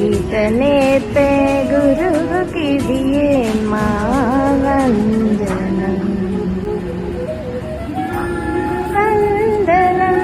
इतने गुरु की दिए वंदनम वंदनम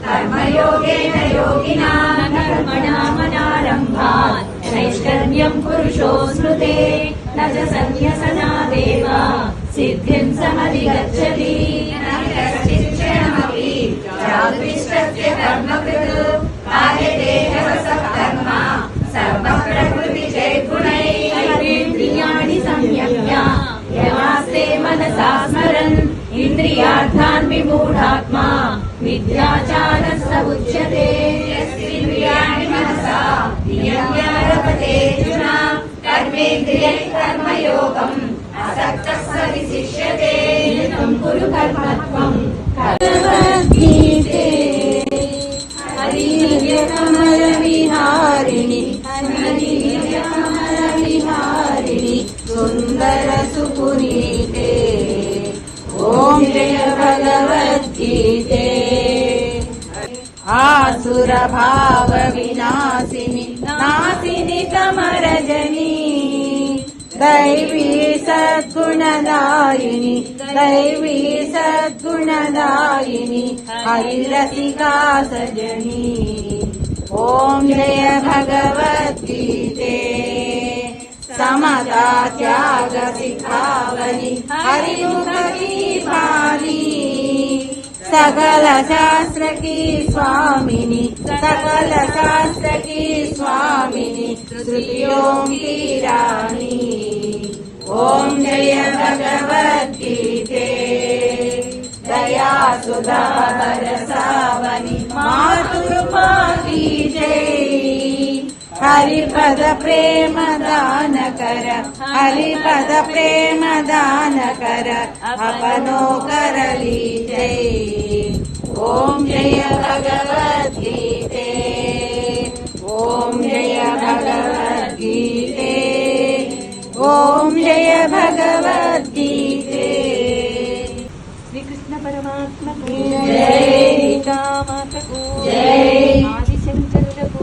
कर्मयोगेन योगिना कर्मणामनारम्भात् नैष्कर्म्यं पुरुषो स्मृते न च सन्न्यसनादेव सिद्धिं समधिगच्छति न कश्चिच्चयमपि जागृष्टस्य कर्मकृत् कार्यते ह्यवसः कर्म सर्वप्रकृतिजैर्गुणैः इन्द्रियाणि संयम्य यमास्ते मनसा स्मरन् इन्द्रियार्थान् विमूढात्मा मिथ्याचारः उच्यते यस्त्विन्द्रियाणि मनसा नियम्य रमतेऽर्जुन कर्मेन्द्रियैः कर्मयोगम् असक्तः स विशिष्यते तं कुरु कर्मत्वम् भगवद्गीते हरिर्यकमलविहारिणि हरिर्यकमलविहारिणि सुन्दरसुपुनीते ओम जय भगवद्गीते आसुर भाव विनाशिनी नाशिनी कमरजनी दैवी सद्गुणदायिनी दैवी सद्गुणदायिनी हरिरसिका सजनी ओम जय भगवद्गीते समता त्याग सिखावनी हरिमुख की बानी सकल शास्त्र की स्वामिनी सकल शास्त्र की स्वामिनी श्रुतियों की रानी ओम जय भगवद्गीते दया सुधा बरसावनी मातृपा की जय हरिपद प्रेम दान कर हरिपद प्रेम दान कर अपनो कर लीजे ओम जय भगवद्गीते ओम जय भगवद्गीते ओम जय भगवद्गीते श्री कृष्ण परमात्मा की जय माता को जय आदिशंकरुలకు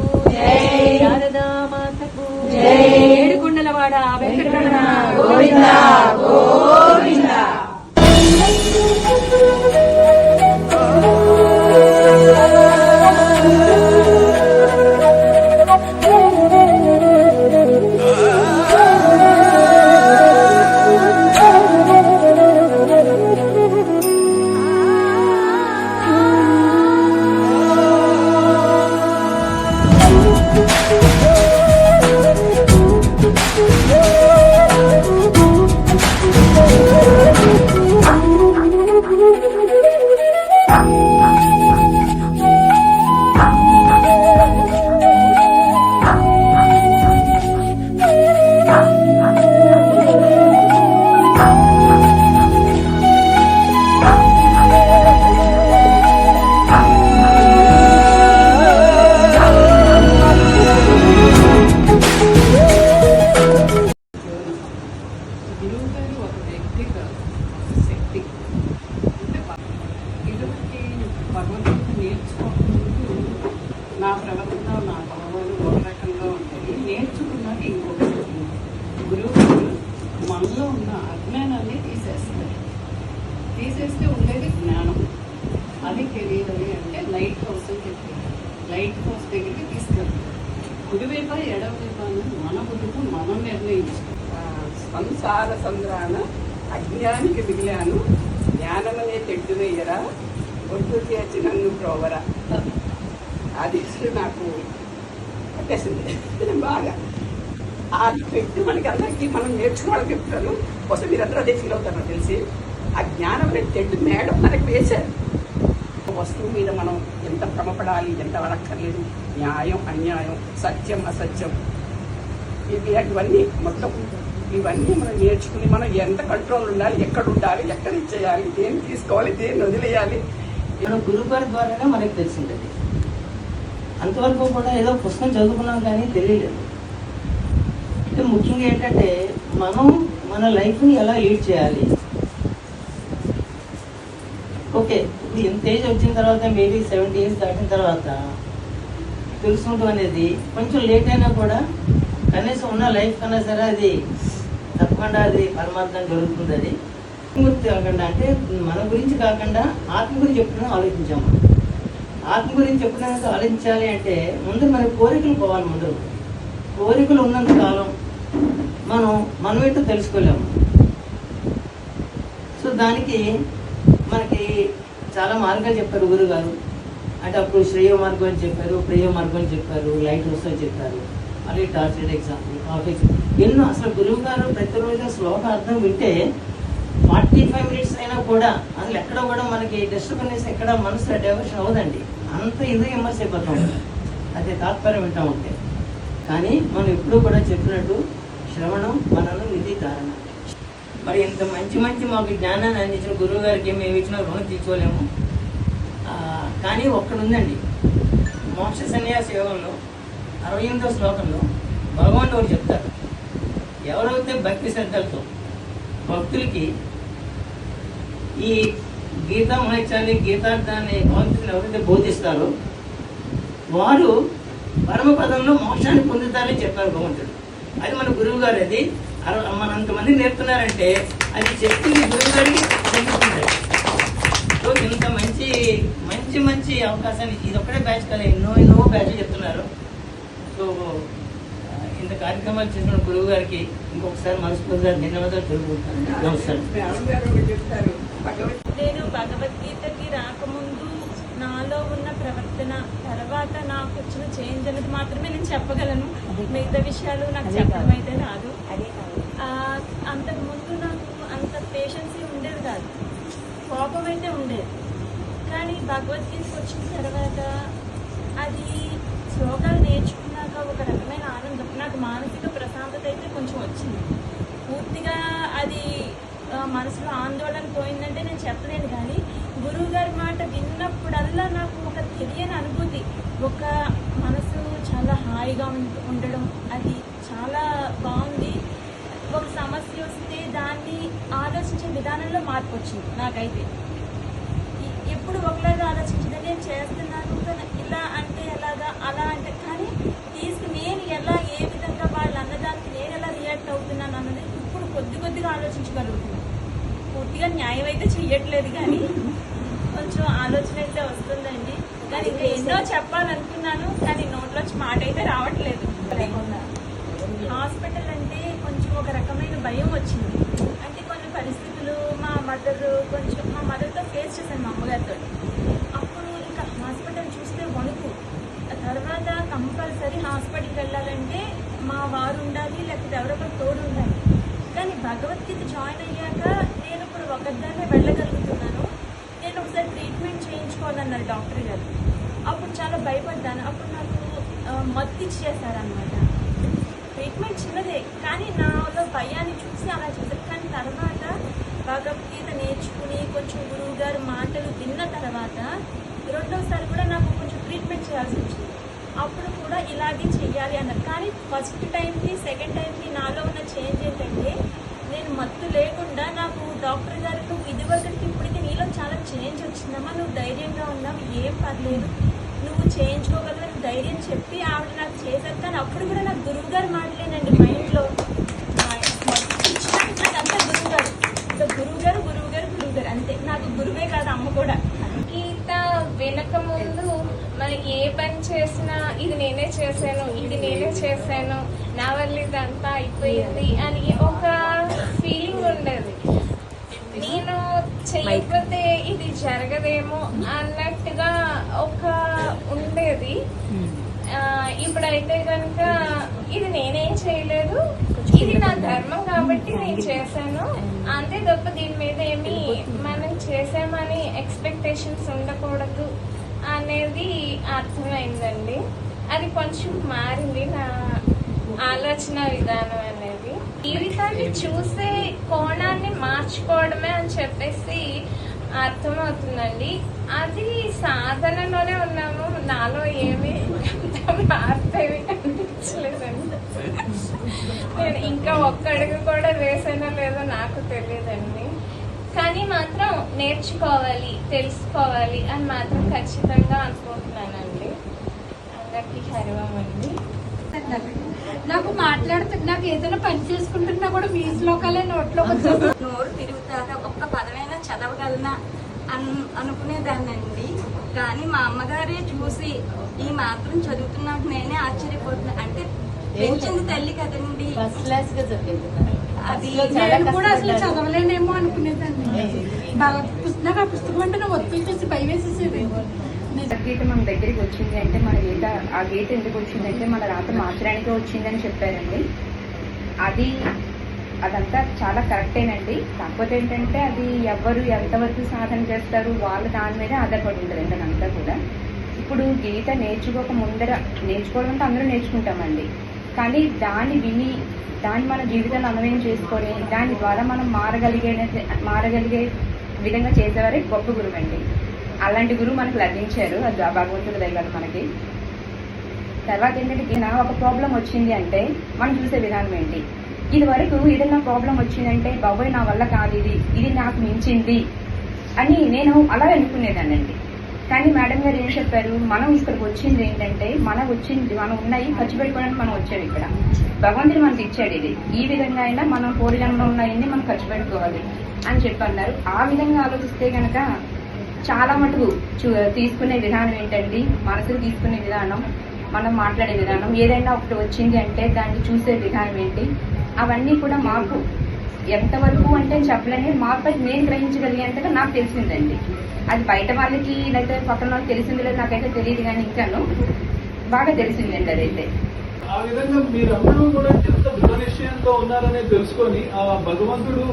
శారదా మాతకు జై ఏడుకొండలవాడ వెంకటరమణ గోవింద గోవింద తీసేస్తే ఉండేది జ్ఞానం. అది తెలియాలి అంటే లైట్ హౌస్ అని చెప్పి లైట్ హౌస్ దగ్గరికి తీసుకెళ్తాం. కుడివైపా ఎడవైపా మన బుద్ధితో మనం నిర్ణయించాం. సంసార సంద్రాన అజ్ఞానికి మిగిలాను, జ్ఞానమనే తెడ్డు వేయరా, ఒడ్డు చేర్చి నన్ను ప్రోవరా. అది నాకు పట్టేసింది బాగా. ఆ వ్యక్తి మనకి అందరికీ మనం నేర్చుకోవాలని చెప్తాను. కోసం మీరందరూ అదే ఫీల్ అవుతారో తెలిసి. ఆ జ్ఞానం అనే తెడ్డు మేడం మనకి వేశారు. వస్తువు మీద మనం ఎంత భ్రమపడాలి, ఎంత అడక్కర్లేదు, న్యాయం అన్యాయం, సత్యం అసత్యం, ఇవన్నీ మొత్తం ఇవన్నీ మనం నేర్చుకుని మనం ఎంత కంట్రోల్ ఉండాలి, ఎక్కడ ఉండాలి, ఎక్కడ ఇచ్చేయాలి, దేన్ని తీసుకోవాలి, దేన్ని వదిలేయాలి, మనం గురుగారి ద్వారానే మనకు తెలిసింది. అంతవరకు కూడా ఏదో పుస్తకం చదువుకున్నాం కానీ తెలియలేదు. అంటే ముఖ్యంగా ఏంటంటే మనం మన లైఫ్ని ఎలా లీడ్ చేయాలి. ఓకే, ఇప్పుడు ఎంత ఏజ్ వచ్చిన తర్వాత మేబీ 70 years దాటిన తర్వాత తెలుసుకుంటాం అనేది కొంచెం లేట్ అయినా కూడా కనీసం ఉన్న లైఫ్ కన్నా సరే అది తప్పకుండా అది పరమార్థం జరుగుతుంది. అది గురించి కాకుండా అంటే మన గురించి కాకుండా ఆత్మ గురించి ఎప్పుడైనా ఆలోచించాము. ఆత్మ గురించి ఎప్పుడైనా ఆలోచించాలి అంటే ముందు మన కోరికలు పోవాలి. ముందు కోరికలు ఉన్నంత కాలం మనం ఏంటో తెలుసుకోలేము. సో దానికి మనకి చాలా మార్గాలు చెప్పారు గురుగారు. అంటే అప్పుడు శ్రేయ మార్గం అని చెప్పారు, ప్రియ మార్గం అని చెప్పారు, లైట్ హౌస్ అని చెప్పారు, అలాగే టార్చర్ ఎగ్జాంపుల్, ఆఫీస్ ఎన్నో. అసలు గురువు గారు ప్రతిరోజు శ్లోక అర్థం వింటే 45 minutes అయినా కూడా అసలు ఎక్కడ కూడా మనకి డిస్టర్బెన్స్ ఎక్కడ మనసు డైవర్షన్ అవ్వదండి. అంత ఇదిగా విమర్శ అయిపోతాం అదే తాత్పర్యం వింటా ఉంటే. కానీ మనం ఎప్పుడూ కూడా చెప్పినట్టు శ్రవణం మనను నిధి ధారణ. మరి ఇంత మంచి మంచి మాకు జ్ఞానాన్ని అందించిన గురువు గారికి మేము ఇచ్చిన రుణం తీసుకోలేము. కానీ ఒక్కడుందండి, మోక్ష సన్యాస యోగంలో 68వ శ్లోకంలో భగవానుడు ఒకటి చెప్తారు. ఎవరైతే భక్తి శ్రద్ధలతో భక్తులకి ఈ గీతా మహత్యాన్ని, గీతార్థాన్ని, భగవంతుని ఎవరైతే బోధిస్తారో వారు పరమపదంలో మోక్షాన్ని పొందుతారని చెప్పారు భగవంతుడు. అది మన గురువు గారు. అది మనంతమంది నేర్పుతున్నారంటే అది చెప్తుంది గురువు గారికి చెందుతుంది. సో ఇంత మంచి మంచి మంచి అవకాశాన్ని ఇది ఒక్కడే బ్యాచ్ కదా, ఎన్నో బ్యాచ్లు చెప్తున్నారు. సో ఇంత కార్యక్రమాలు చేసిన గురువు గారికి ఇంకొకసారి మనస్ఫూర్తిగా ధన్యవాదాలు తెలుపుకుంటాను. నమస్కారం. నేను భగవద్గీతకి రాకముందు నాలో ఉన్న ప్రవర్తన, తర్వాత నాకు వచ్చిన చేంజ్ అనేది మాత్రమే నేను చెప్పగలను. మిగతా విషయాలు నాకు చెప్పడం అయితే రాదు. అంతకుముందు నాకు అంత పేషెన్సీ ఉండేది కాదు, కోపం అయితే ఉండేది. కానీ భగవద్గీతకు వచ్చిన తర్వాత అది శ్లోకాలు నేర్చుకున్నాక ఒక రకమైన ఆనందం, నాకు మానసిక ప్రశాంతత అయితే కొంచెం వచ్చింది. పూర్తిగా అది మనసులో ఆందోళన పోయిందంటే నేను చెప్పలేను. కానీ గురువు గారి మాట విన్నప్పుడల్లా నాకు ఒక తెలియని అనుభూతి, ఒక మనసు చాలా హాయిగా ఉండడం, అది చాలా బాగుంది. ఒక సమస్య వస్తే దాన్ని ఆలోచించే విధానంలో మార్పు వచ్చింది నాకైతే. ఎప్పుడు ఒకలాగా ఆలోచించింది, నేను చేస్తున్నాను ఇలా అంటే ఎలాగా, అలా అంటే, కానీ నేను ఎలా ఏ విధంగా వాళ్ళు అన్నదానికి నేను ఎలా రియాక్ట్ అవుతున్నాను అన్నది ఇప్పుడు కొద్దిగా ఆలోచించగలుగుతున్నాను. పూర్తిగా న్యాయం అయితే చెయ్యట్లేదు కానీ కొంచెం ఆలోచన అయితే వస్తుందండి. కానీ ఇంకా ఎన్నో చెప్పాలనుకున్నాను కానీ నోట్లోంచి మాట అయితే రావట్లేదు. హాస్పిటల్ అంటే కొంచెం ఒక రకమైన భయం వచ్చింది. అంటే కొన్ని పరిస్థితులు మా మదర్తో ఫేస్ చేశాను, మా అమ్మగారితో. అప్పుడు ఇంకా హాస్పిటల్ చూస్తే వణుకు. తర్వాత కంపల్సరీ హాస్పిటల్కి వెళ్ళాలంటే మా వారు ఉండాలి, లేకపోతే ఎవరొకరు తోడు ఉండాలి. కానీ భగవద్గీత జాయిన్ అయ్యాక నేను ఇప్పుడు ఒకదాన్నే వెళ్ళగలుగుతున్నాను. నేను ఒకసారి ట్రీట్మెంట్ చేయించుకోవాలన్నారు డాక్టర్ గారు. అప్పుడు చాలా భయపడ్డాను. అప్పుడు నాకు మత్తు ఇచ్చేసారనమాట. ట్రీట్మెంట్ చిన్నదే కానీ నాలో భయాన్ని చూసి అలా చేశారు. కానీ తర్వాత భగవద్గీత నేర్చుకుని కొంచెం గురువు గారి మాటలు విన్న తర్వాత రెండోసారి కూడా నాకు కొంచెం ట్రీట్మెంట్ చేయాల్సి వచ్చింది. అప్పుడు కూడా ఇలాగే చెయ్యాలి అన్నారు. కానీ ఫస్ట్ టైంకి సెకండ్ టైంకి నాలో ఉన్న చేంజ్ ఏంటంటే నేను మత్తు లేకుండా నాకు డాక్టర్ గారు నువ్వు ఇదివరకటి ఇప్పటికీ నీలో చాలా చేంజ్ వచ్చిందమ్మా, నువ్వు ధైర్యంగా ఉన్నావు, ఏం పర్లేదు, నువ్వు చేయించుకోగలవని ధైర్యం చెప్పి ఆవిడ నాకు చేశారు. కానీ అప్పుడు కూడా నాకు గురువు గారు మాటలేనండి మైండ్లో. నాకు అంతా గురువు గారు అంతే. నాకు చేశాను, నా వల్ల ఇదంతా అయిపోయింది అని ఒక ఫీలింగ్ ఉండేది. నేను చేయకపోతే ఇది జరగదేమో అన్నట్టుగా ఒక ఉండేది. ఇప్పుడైతే కనుక ఇది నేనేం చేయలేదు, ఇది నా ధర్మం కాబట్టి నేను చేశాను అంతే తప్ప దీని మీద ఏమి మనం చేసామని ఎక్స్పెక్టేషన్స్ ఉండకూడదు అనేది అర్థమైందండి. అది కొంచెం మారింది నా ఆలోచన విధానం అనేది. జీవితాన్ని చూసే కోణాన్ని మార్చుకోవడమే అని చెప్పేసి అర్థమవుతుందండి. అది సాధనలోనే ఉన్నాము, నాలో ఏమి మార్పేవి కనిపించలేదండి. నేను ఇంకా ఒక్క అడుగు కూడా వేసానో లేదో నాకు తెలియదండి. కానీ మాత్రం నేర్చుకోవాలి, తెలుసుకోవాలి అని మాత్రం ఖచ్చితంగా అనుకుంటున్నానండి. అందరికీ హరివం అండి. నాకు నాకు ఏదైనా పని చేసుకుంటున్నా కూడా మీ శ్లోకాలే నోట్లో నోరు తిరుగుతాక ఒక్క పదమైనా చదవగలనా అనుకునేదాన్నండి. కానీ మా అమ్మగారే చూసి ఈ మాత్రం చదువుతున్నట్టు నేనే ఆశ్చర్యపోతున్నా. అంటే పెంచింది తల్లి కదండి, అది నేను కూడా అసలు చదవలేనేమో అనుకునేదాన్ని. నాకు ఆ పుస్తకం అంటే నాకు ఒత్తిడి చేసి భయం వేసేసేది. గీత మన దగ్గరికి వచ్చింది అంటే మన గీత, ఆ గీత ఎందుకు వచ్చిందంటే మన రాత మార్చడానికి వచ్చిందని చెప్పారండి. అదంతా చాలా కరెక్టేనండి. కాకపోతే ఏంటంటే అది ఎవరు ఎంతవరకు సాధన చేస్తారు వాళ్ళ దాని మీద ఆధారపడి ఉంటుంది అంతా కూడా. ఇప్పుడు గీత నేర్చుకోవడం అంటే అందరూ నేర్చుకుంటామండి. కానీ దాన్ని మన జీవితంలో అన్వయం చేసుకొని దాని ద్వారా మనం మారగలిగే విధంగా చేసేవారే గొప్ప గురువు అండి. అలాంటి గురువు మనకు లభించారు, అది భగవంతుడి దగ్గర మనకి. తర్వాత ఏంటంటే ఒక ప్రాబ్లం వచ్చింది అంటే మనం చూసే విధానం ఏంటి, ఇది వరకు ఏదైనా ప్రాబ్లం వచ్చిందంటే బాబోయ్ నా వల్ల కాదు, ఇది నాకు మించింది అని నేను అలా అనుకునేదానండి. కానీ మేడం గారు ఏం చెప్పారు, మనం ఇక్కడికి వచ్చింది ఏంటంటే మనం ఉన్నాయి ఖర్చు పెట్టుకోవడానికి మనం వచ్చాము. ఇక్కడ భగవంతుడు మనకి ఇచ్చాడు, ఇది ఈ విధంగా అయినా మనం పూర్వజన్మలో ఉన్నాయని మనం ఖర్చు పెట్టుకోవాలి అని చెప్పి అన్నారు. ఆ విధంగా ఆలోచిస్తే కనుక చాలా మటుకు తీసుకునే విధానం ఏంటండి, మనసుకు తీసుకునే విధానం, మనం మాట్లాడే విధానం, ఏదైనా ఒకటి వచ్చింది అంటే దాన్ని చూసే విధానం ఏంటి, అవన్నీ కూడా మాకు ఎంతవరకు అంటే చెప్పలేని మాపై నేను గ్రహించగలిగేంతగా నాకు తెలిసిందండి. అది బయట వాళ్ళకి లేకపోతే పక్కన వాళ్ళకి తెలిసింది లేదు నాకైతే తెలియదు, కానీ ఇంకాను బాగా తెలిసిందండి అదైతే. ఆ విధంగా మీరందరూ కూడా ఎంత దృఢ నిశ్చయంతో ఉన్నారనే తెలుసుకొని ఆ భగవంతుడు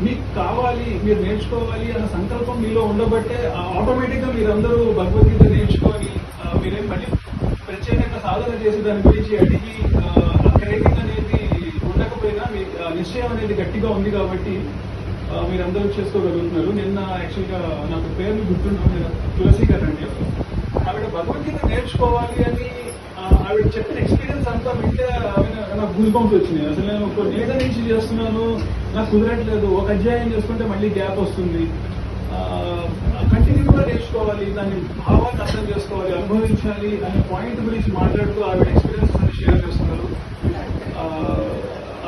మీకు కావాలి, మీరు నేర్చుకోవాలి అన్న సంకల్పం మీలో ఉండబట్టే ఆటోమేటిక్ గా మీరందరూ భగవద్గీత నేర్చుకొని మీరేం మళ్ళీ ప్రత్యేకంగా సాధన చేసి దాని గురించి అడిగి క్రేటింగ్ అనేది ఉండకపోయినా మీ నిశ్చయం అనేది గట్టిగా ఉంది కాబట్టి మీరందరూ చేసుకోగలుగుతున్నారు. నిన్న యాక్చువల్గా నాకు పేర్లు గుర్తుంటుంది, తులసి గారు అండి. ఆవిడ భగవద్గీత నేర్చుకోవాలి అని ఆవిడ చెప్పిన ఎక్స్పీరియన్స్ అంతా వింటే నాకు గూస్ బంప్స్ వచ్చినాయి. అసలు నేను ఒక నెల నుంచి చేస్తున్నాను, నాకు కుదరట్లేదు, ఒక అధ్యాయం చేసుకుంటే మళ్ళీ గ్యాప్ వస్తుంది. కంటిన్యూగా నేర్చుకోవాలి, దాని భావాన్ని అర్థం చేసుకోవాలి, అనుభవించాలి అనే పాయింట్ గురించి మాట్లాడుతూ ఆవిడ ఎక్స్పీరియన్స్ అన్ని షేర్ చేస్తున్నారు.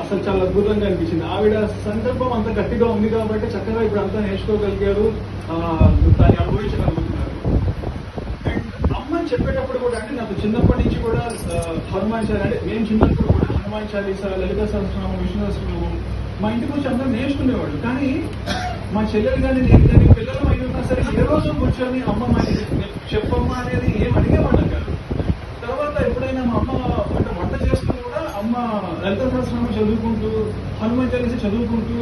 అసలు చాలా అద్భుతంగా అనిపించింది. ఆవిడ సందర్భం అంత గట్టిగా ఉంది కాబట్టి చక్కగా ఇప్పుడు అంతా నేర్చుకోగలిగారు, దాన్ని అనుభవించగలుగుతున్నారు. అండ్ అమ్మని చెప్పేటప్పుడు కూడా అంటే నాకు చిన్నప్పటి నుంచి కూడా హనుమాన్ చాలీసా, అంటే మేము చిన్నప్పుడు కూడా హనుమాన్ చాలీసా, లలిత సహస్రనామం, విష్ణు సహస్రనామం మా ఇంటికి వచ్చి అందరూ నేర్చుకునేవాళ్ళు. కానీ మా చెల్లెలు కానీ నేను కానీ పిల్లలు అయినా సరే ఏ రోజు కూర్చొని అమ్మ మా చెప్పమ్మా అనేది ఏం అడిగేవాళ్ళం కాదు. తర్వాత ఎప్పుడైనా మా అమ్మ అంటే వంట చేస్తూ కూడా అమ్మ లలిత సహస్రనామం చదువుకుంటూ, హనుమాన్ చాలీసా చదువుకుంటూ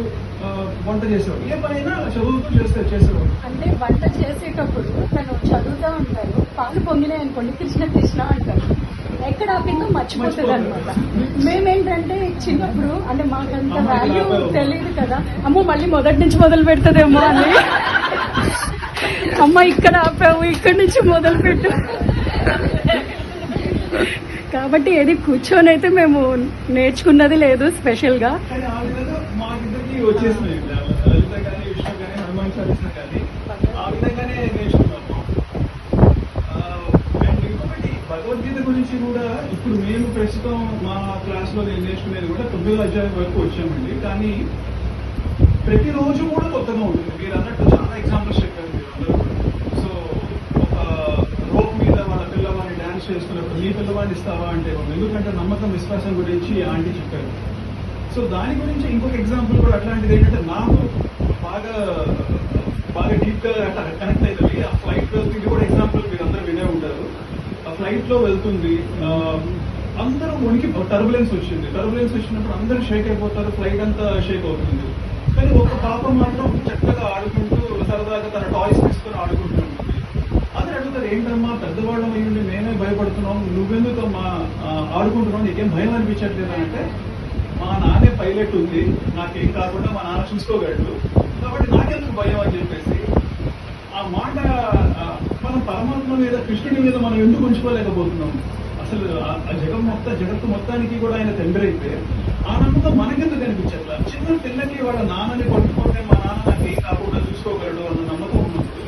వంట చేసేవాడు. ఏ పనైనా చదువుతూ చేసేవాడు. అంటే వంట చేసేటప్పుడు తను చదువుతూ ఉంటారు, పాలు పొంగినాయి అనుకోండి కృష్ణ కృష్ణ అంటారు, ఎక్కడ ఆపిందో మర్చిపోతుంది అనమాట. మేమేంటంటే చిన్నప్పుడు అంటే మాకంత వాల్యూ తెలియదు కదా, అమ్మ మళ్ళీ మొదటి నుంచి మొదలు పెడుతుందేమో అని, అమ్మ ఇక్కడ ఆపావు ఇక్కడి నుంచి మొదలు పెట్టు కాబట్టి ఏది కూర్చొని అయితే మేము నేర్చుకున్నది లేదు స్పెషల్ గా. వచ్చేసినాయి లలిత కానీ విష్ణు కానీ హనుమాన్ చాలీసా కానీ ఆ విధంగానే నేర్చుకున్నాము. అండ్ ఇంకొకటి భగవద్గీత గురించి కూడా ఇప్పుడు మేము ప్రస్తుతం మా క్లాస్ లో నేను నేర్చుకునేది కూడా 9వ అధ్యాయం వరకు వచ్చామండి. కానీ ప్రతిరోజు కూడా కొత్తగా ఉంటుంది. మీరు అన్నట్టు చాలా ఎగ్జాంపుల్స్ చెప్పారు మీరు అందరూ. సో ఒక రోప్ మీద వాళ్ళ పిల్లవాడిని డాన్స్ చేస్తున్నప్పుడు నీ పిల్లవాడిని ఇస్తావా అంటే ఇవ్వము. ఎందుకంటే నమ్మకం విశ్వాసం గురించి ఆంటీ చెప్పారు. సో దాని గురించి ఇంకొక ఎగ్జాంపుల్ కూడా అట్లాంటిది ఏంటంటే నాకు బాగా బాగా డీప్ గా అట్లా కనెక్ట్ అవుతుంది. ఆ ఫ్లైట్ ఇది కూడా ఎగ్జాంపుల్ మీరు అందరూ వినే ఉంటారు. ఆ ఫ్లైట్ లో వెళ్తుంది, అందరూ వణికి టర్బులెన్స్ వచ్చింది. టర్బులెన్స్ వచ్చినప్పుడు అందరూ షేక్ అయిపోతారు, ఫ్లైట్ అంతా షేక్ అవుతుంది. కానీ ఒక పాప మాత్రం చక్కగా ఆడుకుంటూ సరదాగా తన టాయ్స్ తీసుకుని ఆడుకుంటూ ఉంటుంది. అదే అడుగుతారు, ఏంటమ్మా పెద్దవాళ్ళం అయ్యింది మేమే భయపడుతున్నాం, నువ్వెందుకు అమ్మా ఆడుకుంటున్నావు, నీకేం భయం అనిపించట్లేదు అంటే, మా నాన్నే పైలట్ ఉంది, నాకేం కాకుండా మా నాన్న చూసుకోగలడు, కాబట్టి నాకెందుకు భయం అని చెప్పేసి ఆ మాట మనం పరమాత్మ మీద కృష్ణుడి మీద మనం ఎందుకు ఉంచుకోలేకపోతున్నాం. అసలు ఆ జగత్తు మొత్తానికి కూడా ఆయన తండ్రి అయితే ఆ నమ్మకం మనకెందుకు కనిపించట్లా. చిన్న పిల్లకి వాళ్ళ నాన్నని పట్టుకుంటే మా నాన్న నాకేం కాకుండా చూసుకోగలడు అన్న నమ్మకం ఉన్నప్పుడు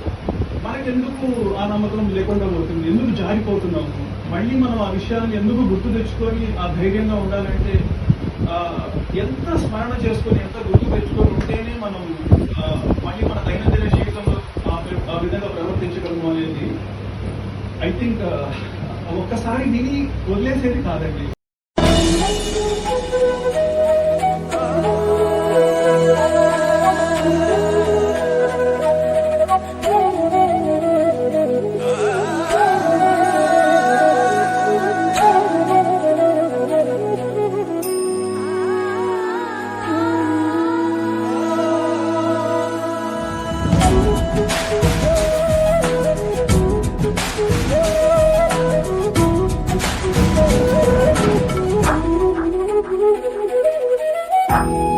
మనకెందుకు ఆ నమ్మకం లేకుండా పోతుంది, ఎందుకు జారిపోతున్నాము. మళ్ళీ మనం ఆ విషయాన్ని ఎందుకు గుర్తు తెచ్చుకొని ఆ ధైర్యంగా ఉండాలంటే ఎంత స్మరణ చేసుకొని ఎంత గుర్తు తెచ్చుకొని ఉంటేనే మనం మళ్ళీ మన దైనందిన జీవితంలో ఆ విధంగా ప్రవర్తించగలము అనేది ఐ థింక్ ఒక్కసారి విని వదిలేసేది కాదండి. Thank you.